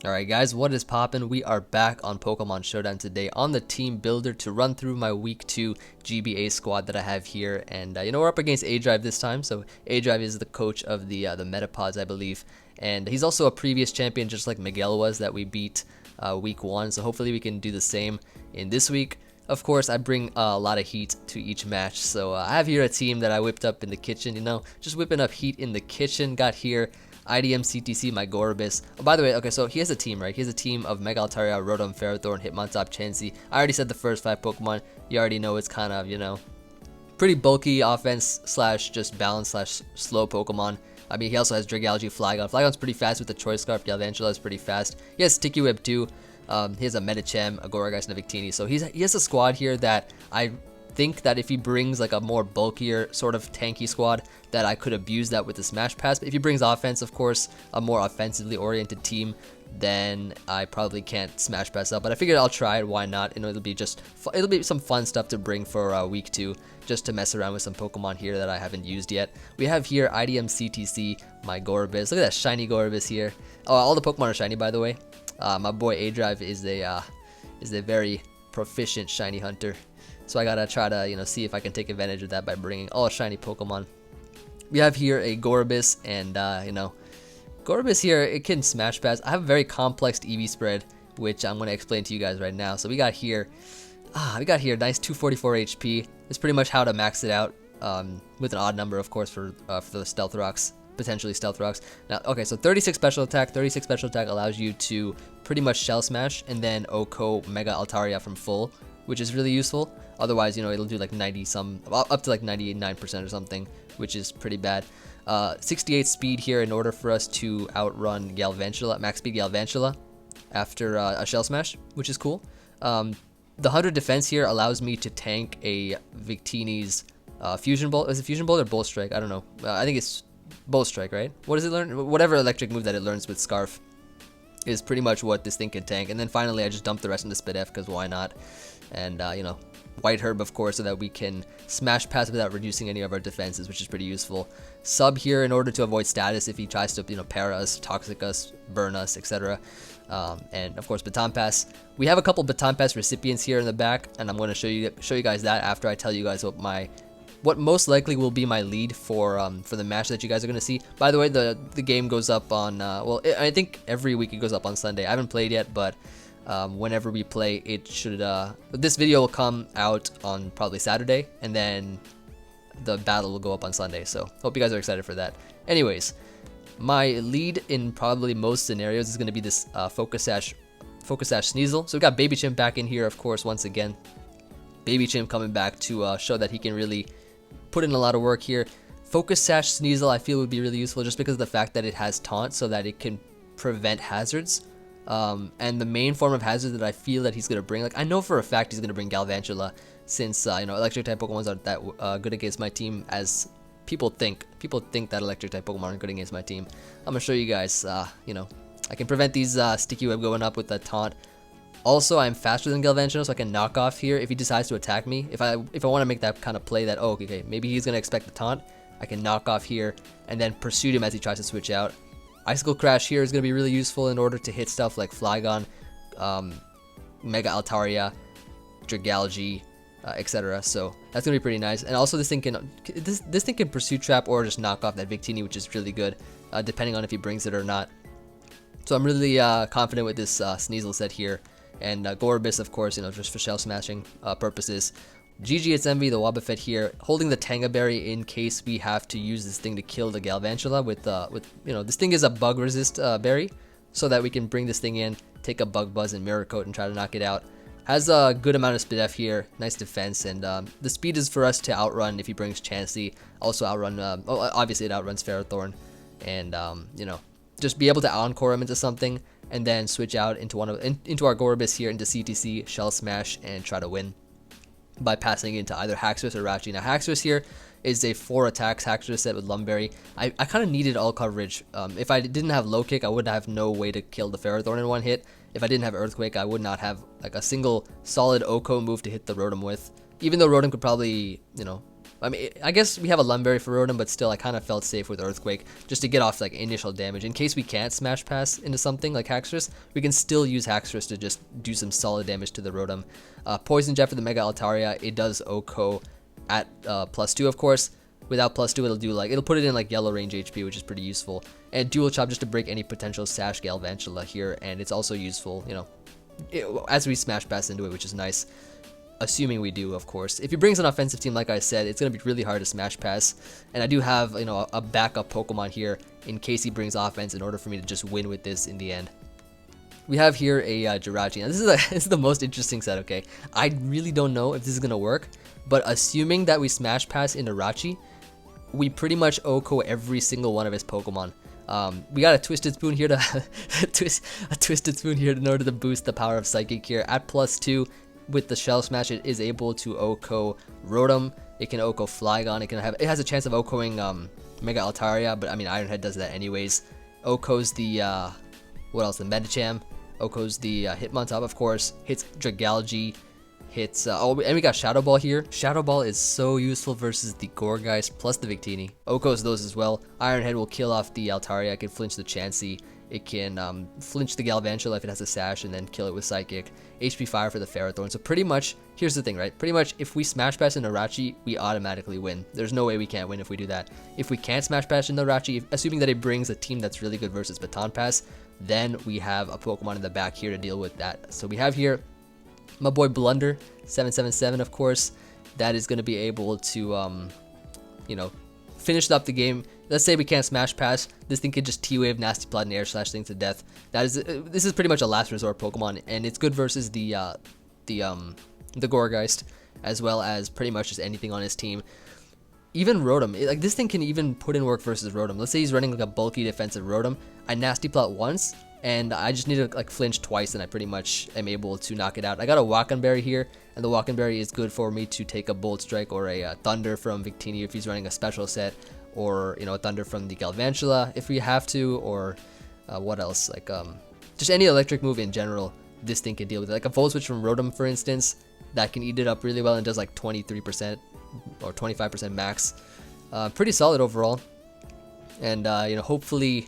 Alright guys, what is poppin'? We are back on Pokemon Showdown today on the team builder to run through my week 2 GBA squad that I have here. And we're up against aDrive this time. So aDrive is the coach of the Metapods, I believe. And he's also a previous champion just like Miguel was that we beat week 1. So hopefully we can do the same in this week. Of course, I bring a lot of heat to each match. So I have here a team that I whipped up in the kitchen, just whipping up heat in the kitchen. Got here IDM CTC, my Gorbis. Oh, by the way, okay, so he has a team, right? He has a team of Mega Altaria, Rotom, Ferrothorn, Hitmontop, Chansey. I already said the first 5 Pokemon. You already know it's kind of, pretty bulky offense slash just balance slash slow Pokemon. I mean, he also has Jirachi, Flygon. Flygon's pretty fast with the Choice Scarf. Galvantula is pretty fast. He has Sticky Web too. He has a Medicham, a Gorageist, and a Victini. So he has a squad here that I think that if he brings like a more bulkier sort of tanky squad, that I could abuse that with the Smash Pass. But if he brings offense, of course, a more offensively oriented team, then I probably can't Smash Pass up. But I figured I'll try it. Why not? It'll be some fun stuff to bring for week 2, just to mess around with some Pokemon here that I haven't used yet. We have here IDM CTC, my Gorbis. Look at that shiny Gorbis here. Oh, all the Pokemon are shiny, by the way. My boy aDrive is a very proficient shiny hunter. So I gotta try to, see if I can take advantage of that by bringing all shiny Pokemon. We have here a Gorbis, and Gorbis here, it can Smash Pass. I have a very complex EV spread, which I'm gonna explain to you guys right now. So we got here nice 244 HP. It's pretty much how to max it out, with an odd number, of course, for the Stealth Rocks, potentially Stealth Rocks. Now, okay, so 36 special attack. 36 special attack allows you to pretty much Shell Smash and then OHKO Mega Altaria from full, which is really useful. Otherwise, it'll do like 90 some, up to like 99% or something, which is pretty bad. 68 speed here in order for us to outrun Galvantula, max speed Galvantula after a Shell Smash, which is cool. The 100 defense here allows me to tank a Victini's Fusion Bolt. Is it Fusion Bolt or Bolt Strike? I don't know. I think it's Bolt Strike, right? What does it learn? Whatever electric move that it learns with Scarf is pretty much what this thing can tank. And then finally, I just dump the rest into Spit F because why not? And, White Herb, of course, so that we can Smash Pass without reducing any of our defenses, which is pretty useful. Sub here in order to avoid status if he tries to, para us, toxic us, burn us, etc. And of course, Baton Pass. We have a couple Baton Pass recipients here in the back, and I'm going to show you guys that after I tell you guys what most likely will be my lead for the match that you guys are going to see. By the way, the game goes up on I think every week it goes up on Sunday. I haven't played yet, but whenever we play, it should this video will come out on probably Saturday, and then the battle will go up on Sunday. So hope you guys are excited for that. Anyways, my lead in probably most scenarios is going to be this Focus Sash Sneasel. So we got Baby Chimp back in here, of course, once again. Baby Chimp coming back to show that he can really put in a lot of work here. Focus Sash Sneasel I feel would be really useful just because of the fact that it has Taunt, so that it can prevent hazards. And the main form of hazard that I feel that he's going to bring, like I know for a fact he's going to bring Galvantula, since electric type Pokemon aren't that good against my team as people think. People think that electric type Pokemon are good against my team. I'm going to show you guys, I can prevent these Sticky Web going up with the Taunt. Also, I'm faster than Galvantula, so I can knock off here if he decides to attack me. If I want to make that kind of play that, oh, okay, maybe he's going to expect the Taunt, I can knock off here and then pursue him as he tries to switch out. Icicle Crash here is going to be really useful in order to hit stuff like Flygon, Mega Altaria, Jirachi, etc. So that's going to be pretty nice. And also this thing can Pursue Trap or just knock off that Victini, which is really good, depending on if he brings it or not. So I'm really confident with this Sneasel set here. And Gorbis, of course, just for shell smashing purposes. GG, it's Emvee, the Wobbuffet here, holding the Tanga Berry in case we have to use this thing to kill the Galvantula with this thing is a bug resist berry, so that we can bring this thing in, take a Bug Buzz and Mirror Coat and try to knock it out. Has a good amount of Spit F here, nice defense, and the speed is for us to outrun if he brings Chansey, also outrun, obviously it outruns Ferrothorn, and just be able to encore him into something, and then switch out into our Gorbis here into CTC, Shell Smash, and try to win by passing into either Haxorus or Jirachi. Now Haxorus here is a 4 attacks Haxorus set with Lumberry. I kind of needed all coverage. If I didn't have Low Kick, I would have no way to kill the Ferrothorn in one hit. If I didn't have Earthquake, I would not have like a single solid OHKO move to hit the Rotom with. Even though Rotom could probably, I mean, I guess we have a Lumberry for Rotom, but still I kind of felt safe with Earthquake just to get off like initial damage. In case we can't Smash Pass into something like Haxorus, we can still use Haxorus to just do some solid damage to the Rotom. Poison Jet for the Mega Altaria, it does OHKO at +2, of course. Without +2, it'll put it in like yellow range HP, which is pretty useful. And Dual Chop just to break any potential Sash Galvantula here, and it's also useful, you know, as we Smash Pass into it, which is nice. Assuming we do, of course. If he brings an offensive team, like I said, it's going to be really hard to Smash Pass. And I do have, you know, a backup Pokemon here in case he brings offense in order for me to just win with this in the end. We have here a Jirachi. Now, this is the most interesting set, okay? I really don't know if this is going to work, but assuming that we Smash Pass into Jirachi, we pretty much OHKO every single one of his Pokemon. We got a Twisted Spoon here to in order to boost the power of Psychic here at +2. With the Shell Smash, it is able to OHKO Rotom. It can OHKO Flygon. It has a chance of OHKOing Mega Altaria, but I mean Iron Head does that anyways. OHKOs the what else? The Medicham. OHKOs the Hitmontop, of course. Hits Dragalge. Hits oh, and we got Shadow Ball here. Shadow Ball is so useful versus the Gourgeist plus the Victini. OHKOs those as well. Iron Head will kill off the Altaria. It can flinch the Chansey. It can flinch the Galvantula if it has a Sash and then kill it with Psychic. HP Fire for the Ferrothorn. So pretty much, here's the thing, right? Pretty much, if we Smash Pass into Jirachi, we automatically win. There's no way we can't win if we do that. If we can't Smash Pass into Jirachi, assuming that it brings a team that's really good versus Baton Pass, then we have a Pokemon in the back here to deal with that. So we have here my boy Blunder, 777, of course. That is going to be able to, you know, finish up the game. Let's say we can't Smash Pass, this thing could just T-Wave, Nasty Plot, and Air Slash thing to death. This is pretty much a last resort Pokemon, and it's good versus the Gourgeist, as well as pretty much just anything on his team. Even Rotom, like this thing can even put in work versus Rotom. Let's say he's running like a bulky defensive Rotom. I Nasty Plot once, and I just need to like flinch twice, and I pretty much am able to knock it out. I got a Walkenberry here, and the Walkenberry is good for me to take a Bolt Strike or a Thunder from Victini if he's running a special set. Or, you know, a Thunder from the Galvantula if we have to, or what else, like just any electric move in general, this thing can deal with it. Like a Volt Switch from Rotom, for instance, that can eat it up really well and does like 23% or 25% max. Pretty solid overall, and you know, hopefully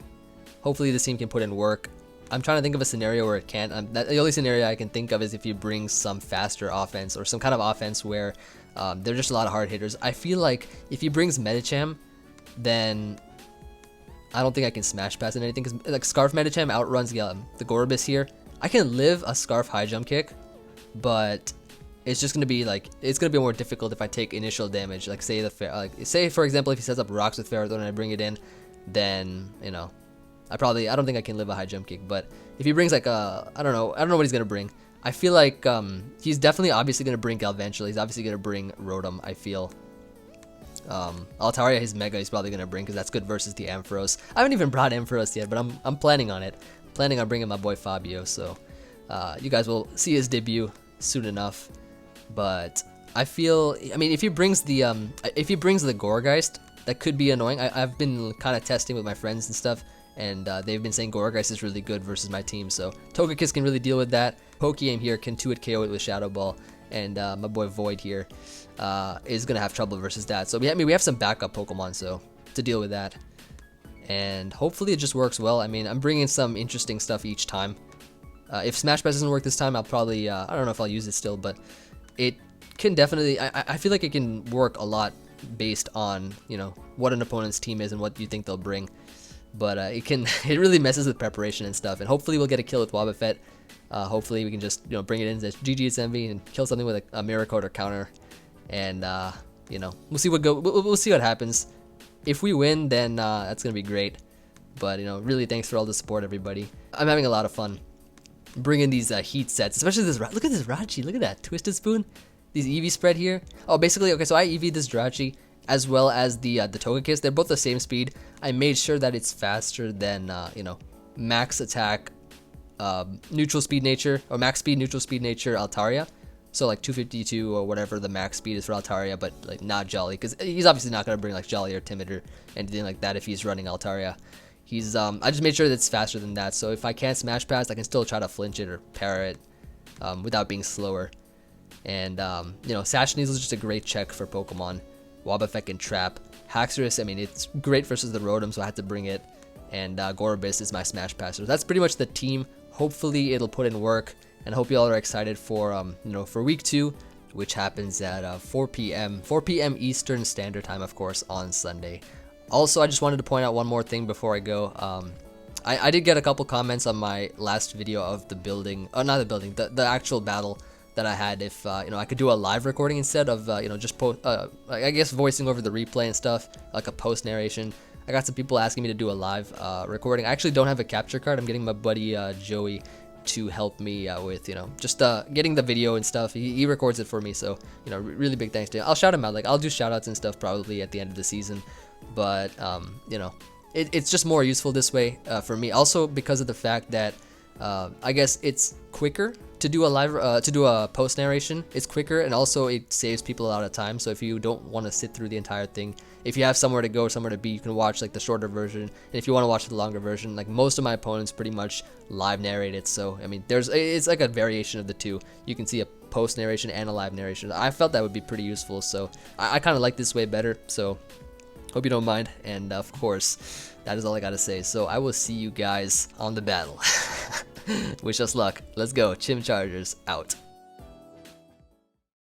this team can put in work. I'm trying to think of a scenario where it can't. The only scenario I can think of is if you bring some faster offense or some kind of offense where there's just a lot of hard hitters. I feel like if he brings Medicham, then I don't think I can Smash Pass in anything, because like Scarf Medicham outruns the Gorbis here. I can live a Scarf High Jump Kick, but it's just gonna be like, it's gonna be more difficult if I take initial damage. Like say say for example if he sets up Rocks with Ferrothorn and I bring it in, then you know, I don't think I can live a High Jump Kick. But if he brings like I don't know what he's gonna bring. I feel like he's definitely obviously gonna bring Galvantula. He's obviously gonna bring Rotom, I feel. Altaria, his Mega, he's probably gonna bring because that's good versus the Ampharos. I haven't even brought Ampharos yet, but I'm planning on it. Planning on bringing my boy Fabio, so you guys will see his debut soon enough. But I feel, I mean, if he brings the Gourgeist, that could be annoying. I've been kind of testing with my friends and stuff, and they've been saying Gourgeist is really good versus my team. So Togekiss can really deal with that. Pokeaim here can 2-hit KO it with Shadow Ball. And my boy Void here is gonna have trouble versus that. So we have some backup Pokemon so to deal with that, and hopefully it just works well. I mean, I'm bringing some interesting stuff each time. If Smash Pass doesn't work this time, I'll probably I don't know if I'll use it still, but it can definitely. I feel like it can work a lot based on, you know, what an opponent's team is and what you think they'll bring. But it really messes with preparation and stuff. And hopefully we'll get a kill with Wobbuffet. Hopefully we can just, you know, bring it in as GG, it's Emvee, and kill something with a Mirror Coat or counter, and you know, we'll see what happens. If we win, then that's gonna be great. But you know, really thanks for all the support, everybody. I'm having a lot of fun bringing these heat sets, especially this. Look at this Jirachi, look at that Twisted Spoon, these EV spread here. Oh, basically, okay, so I EV'd this Jirachi as well as the Togekiss. They're both the same speed. I made sure that it's faster than you know, max attack. Neutral speed nature, or max speed neutral speed nature Altaria, so like 252 or whatever the max speed is for Altaria, but like not Jolly, because he's obviously not going to bring like Jolly or Timid or anything like that if he's running Altaria. He's I just made sure that it's faster than that, so if I can't Smash Pass, I can still try to flinch it or parry it without being slower. And you know, Sash Sneasel is just a great check for Pokemon. Wobbuffet and Trap. Haxorus, I mean, it's great versus the Rotom, so I had to bring it. And Gorbis is my Smash Passer. That's pretty much the team. Hopefully it'll put in work, and I hope you all are excited for for week 2, which happens at 4 p.m. Eastern Standard Time, of course, on Sunday. Also, I just wanted to point out one more thing before I go. I did get a couple comments on my last video of the building, not the building, the actual battle that I had. If I could do a live recording instead of just I guess voicing over the replay and stuff, like a post narration. I got some people asking me to do a live recording. I actually don't have a capture card. I'm getting my buddy Joey to help me with just getting the video and stuff. He records it for me, so really big thanks to him. I'll shout him out. Like, I'll do shout outs and stuff probably at the end of the season, but it's just more useful this way for me. Also because of the fact that I guess it's quicker to do a live to do a post narration. It's quicker, and also it saves people a lot of time. So if you don't want to sit through the entire thing, if you have somewhere to go, somewhere to be, you can watch like the shorter version. And if you want to watch the longer version, like most of my opponents pretty much live narrate it. So I mean, it's like a variation of the two. You can see a post narration and a live narration. I felt that would be pretty useful, so I kind of like this way better. So hope you don't mind, and of course, that is all I gotta say. So I will see you guys on the battle. Wish us luck. Let's go. Chim Chargers out.